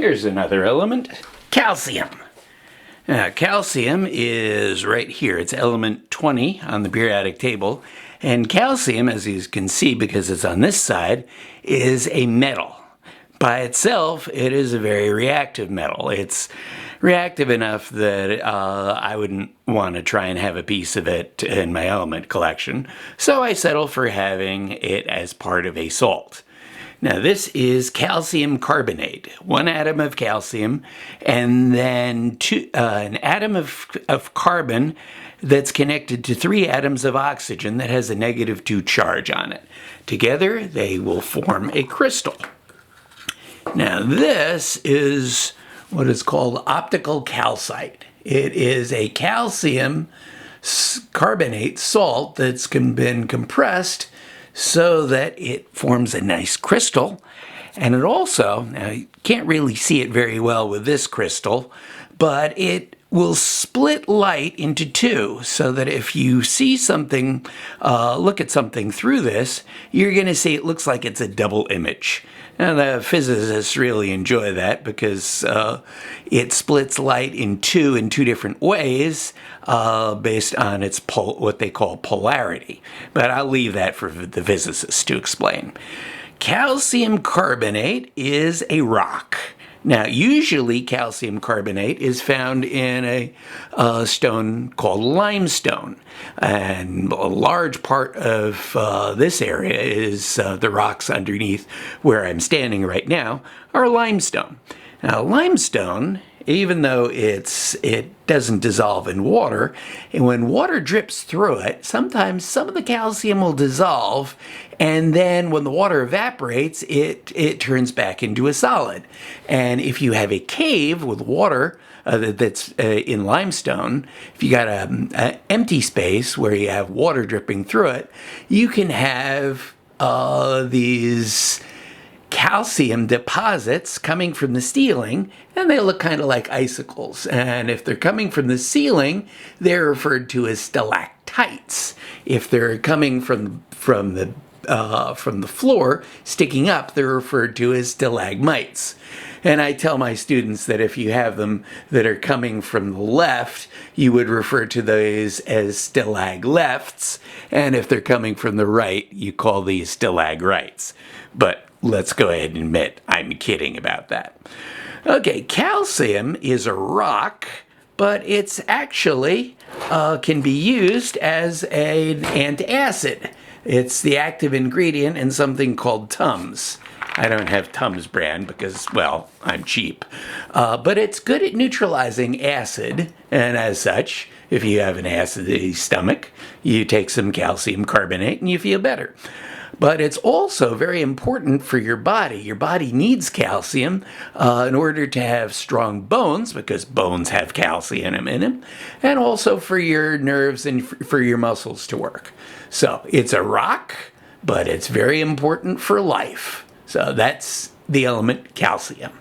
Here's another element, calcium. Calcium is right here. It's element 20 on the periodic table. And calcium, as you can see because it's on this side, is a metal. By itself, it is a very reactive metal. It's reactive enough that I wouldn't want to try and have a piece of it in my element collection. So I settle for having it as part of a salt. Now this is calcium carbonate, one atom of calcium, and then an atom of carbon that's connected to 3 atoms of oxygen that has a -2 charge on it. Together they will form a crystal. Now this is what is called optical calcite. It is a calcium carbonate salt that's been compressed so that it forms a nice crystal. And it also, now you can't really see it very well with this crystal, but it will split light into 2 so that if you see something, look at something through this, you're going to see it looks like it's a double image. Now the physicists really enjoy that because it splits light in two different ways based on its what they call polarity. But I'll leave that for the physicists to explain. Calcium carbonate is a rock. Now, usually calcium carbonate is found in a stone called limestone. And a large part of this area is the rocks underneath where I'm standing right now are limestone. Now, limestone, even though it doesn't dissolve in water, and when water drips through it, sometimes some of the calcium will dissolve, and then when the water evaporates, it turns back into a solid. And if you have a cave with water that's in limestone, if you got an empty space where you have water dripping through it, you can have these calcium deposits coming from the ceiling, and they look kind of like icicles. And if they're coming from the ceiling, they're referred to as stalactites. If they're coming from the floor, sticking up, they're referred to as stalagmites. And I tell my students that if you have them that are coming from the left, you would refer to those as stalaglefts. And if they're coming from the right, you call these stalagrites. But let's go ahead and admit I'm kidding about that. Okay, calcium is a rock, but it's actually can be used as an antacid. It's the active ingredient in something called Tums. I don't have Tums brand because, well, I'm cheap. But it's good at neutralizing acid, and as such, if you have an acidy stomach, you take some calcium carbonate and you feel better. But it's also very important for your body. Your body needs calcium in order to have strong bones, because bones have calcium in them, and also for your nerves and for your muscles to work. So it's a rock, but it's very important for life. So that's the element calcium.